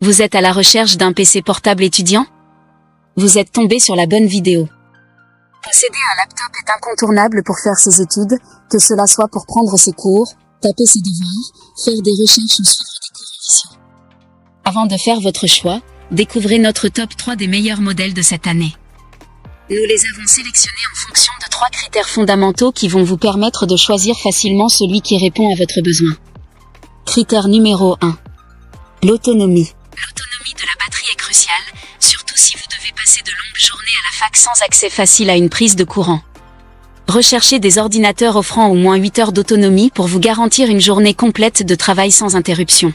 Vous êtes à la recherche d'un PC portable étudiant? Vous êtes tombé sur la bonne vidéo. Posséder un laptop est incontournable pour faire ses études, que cela soit pour prendre ses cours, taper ses devoirs, faire des recherches ou suivre des cours officiels. Avant de faire votre choix, découvrez notre top 3 des meilleurs modèles de cette année. Nous les avons sélectionnés en fonction de 3 critères fondamentaux qui vont vous permettre de choisir facilement celui qui répond à votre besoin. Critère numéro 1. L'autonomie. L'autonomie de la batterie est cruciale, surtout si vous devez passer de longues journées à la fac sans accès facile à une prise de courant. Recherchez des ordinateurs offrant au moins 8 heures d'autonomie pour vous garantir une journée complète de travail sans interruption.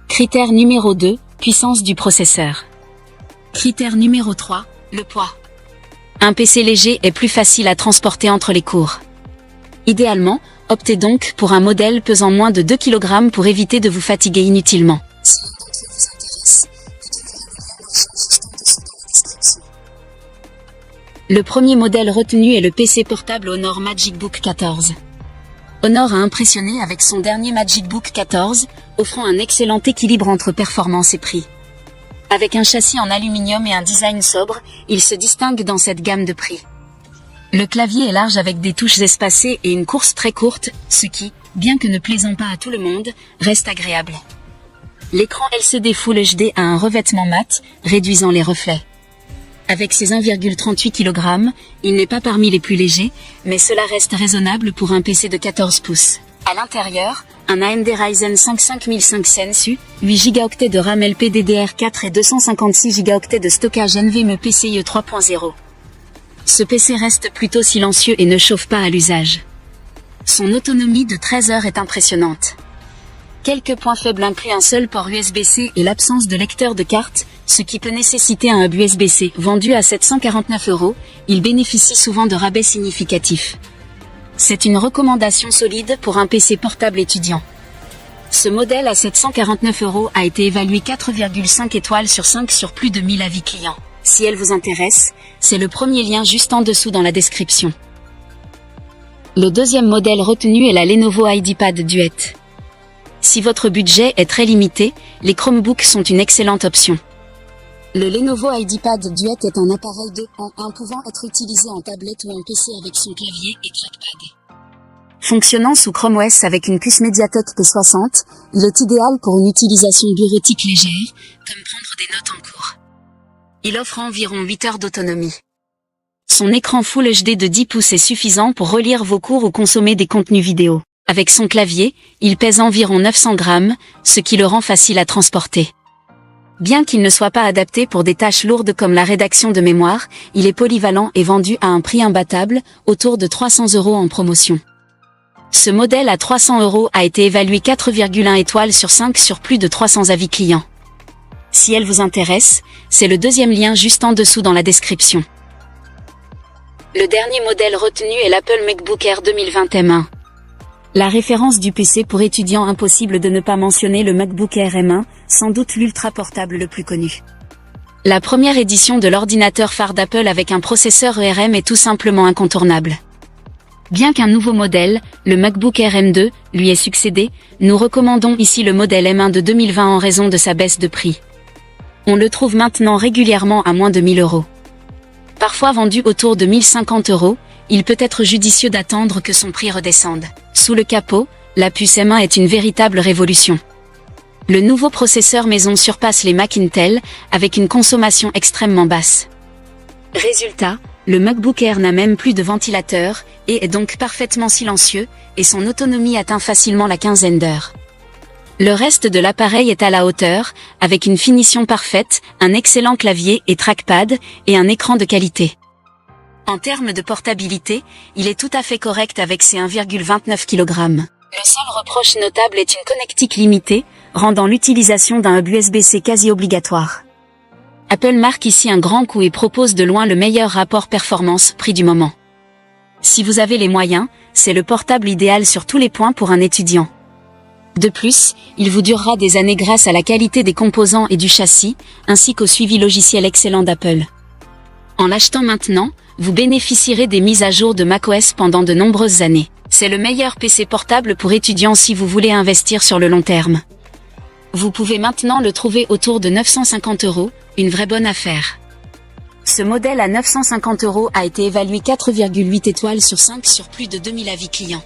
Critère numéro 2, puissance du processeur. Critère numéro 3, le poids. Un PC léger est plus facile à transporter entre les cours. Idéalement, optez donc pour un modèle pesant moins de 2 kg pour éviter de vous fatiguer inutilement. Si l'un d'entre eux vous intéresse, vous trouverez le lien marchand juste en dessous dans la description. Le premier modèle retenu est le PC portable Honor MagicBook 14. Honor a impressionné avec son dernier MagicBook 14, offrant un excellent équilibre entre performance et prix. Avec un châssis en aluminium et un design sobre, il se distingue dans cette gamme de prix. Le clavier est large avec des touches espacées et une course très courte, ce qui, bien que ne plaisant pas à tout le monde, reste agréable. L'écran LCD Full HD a un revêtement mat, réduisant les reflets. Avec ses 1,38 kg, il n'est pas parmi les plus légers, mais cela reste raisonnable pour un PC de 14 pouces. À l'intérieur, un AMD Ryzen 5 5500 Sensu, 8 Go de RAM LPDDR4 et 256 Go de stockage NVMe PCIe 3.0. Ce PC reste plutôt silencieux et ne chauffe pas à l'usage. Son autonomie de 13 heures est impressionnante. Quelques points faibles incluent un seul port USB-C et l'absence de lecteur de carte, ce qui peut nécessiter un hub USB-C. Vendu à 749 €, il bénéficie souvent de rabais significatifs. C'est une recommandation solide pour un PC portable étudiant. Ce modèle à 749 € a été évalué 4,5 étoiles sur 5 sur plus de 1000 avis clients. Si elle vous intéresse, c'est le premier lien juste en dessous dans la description. Le deuxième modèle retenu est la Lenovo IdeaPad Duet. Si votre budget est très limité, les Chromebooks sont une excellente option. Le Lenovo IdeaPad Duet est un appareil 2-en-1 pouvant être utilisé en tablette ou en PC avec son clavier et trackpad. Fonctionnant sous Chrome OS avec une puce Mediatek P60, il est idéal pour une utilisation bureautique légère, comme prendre des notes en cours. Il offre environ 8 heures d'autonomie. Son écran Full HD de 10 pouces est suffisant pour relire vos cours ou consommer des contenus vidéo. Avec son clavier, il pèse environ 900 grammes, ce qui le rend facile à transporter. Bien qu'il ne soit pas adapté pour des tâches lourdes comme la rédaction de mémoire, il est polyvalent et vendu à un prix imbattable, autour de 300 € en promotion. Ce modèle à 300 € a été évalué 4,1 étoiles sur 5 sur plus de 300 avis clients. Si elle vous intéresse, c'est le deuxième lien juste en dessous dans la description. Le dernier modèle retenu est l'Apple MacBook Air 2020 M1. La référence du PC pour étudiants, impossible de ne pas mentionner le MacBook Air M1, sans doute l'ultra portable le plus connu. La première édition de l'ordinateur phare d'Apple avec un processeur ARM est tout simplement incontournable. Bien qu'un nouveau modèle, le MacBook Air M2, lui ait succédé, nous recommandons ici le modèle M1 de 2020 en raison de sa baisse de prix. On le trouve maintenant régulièrement à moins de 1000 €. Parfois vendu autour de 1050 €, il peut être judicieux d'attendre que son prix redescende. Sous le capot, la puce M1 est une véritable révolution. Le nouveau processeur maison surpasse les Mac Intel, avec une consommation extrêmement basse. Résultat, le MacBook Air n'a même plus de ventilateur, et est donc parfaitement silencieux, et son autonomie atteint facilement la quinzaine d'heures. Le reste de l'appareil est à la hauteur, avec une finition parfaite, un excellent clavier et trackpad, et un écran de qualité. En termes de portabilité, il est tout à fait correct avec ses 1,29 kg. Le seul reproche notable est une connectique limitée, rendant l'utilisation d'un hub USB-C quasi obligatoire. Apple marque ici un grand coup et propose de loin le meilleur rapport performance-prix du moment. Si vous avez les moyens, c'est le portable idéal sur tous les points pour un étudiant. De plus, il vous durera des années grâce à la qualité des composants et du châssis, ainsi qu'au suivi logiciel excellent d'Apple. En l'achetant maintenant, vous bénéficierez des mises à jour de macOS pendant de nombreuses années. C'est le meilleur PC portable pour étudiants si vous voulez investir sur le long terme. Vous pouvez maintenant le trouver autour de 950 €, une vraie bonne affaire. Ce modèle à 950 € a été évalué 4,8 étoiles sur 5 sur plus de 2000 avis clients.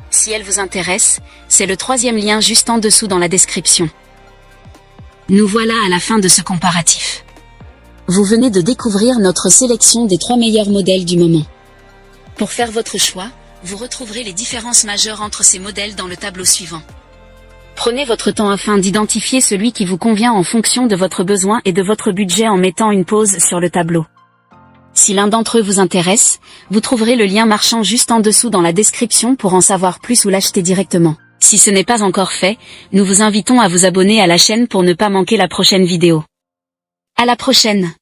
Si elle vous intéresse, c'est le 3e lien juste en dessous dans la description. Nous voilà à la fin de ce comparatif. Vous venez de découvrir notre sélection des 3 meilleurs modèles du moment. Pour faire votre choix, vous retrouverez les différences majeures entre ces modèles dans le tableau suivant. Prenez votre temps afin d'identifier celui qui vous convient en fonction de votre besoin et de votre budget en mettant une pause sur le tableau. Si l'un d'entre eux vous intéresse, vous trouverez le lien marchand juste en dessous dans la description pour en savoir plus ou l'acheter directement. Si ce n'est pas encore fait, nous vous invitons à vous abonner à la chaîne pour ne pas manquer la prochaine vidéo. À la prochaine!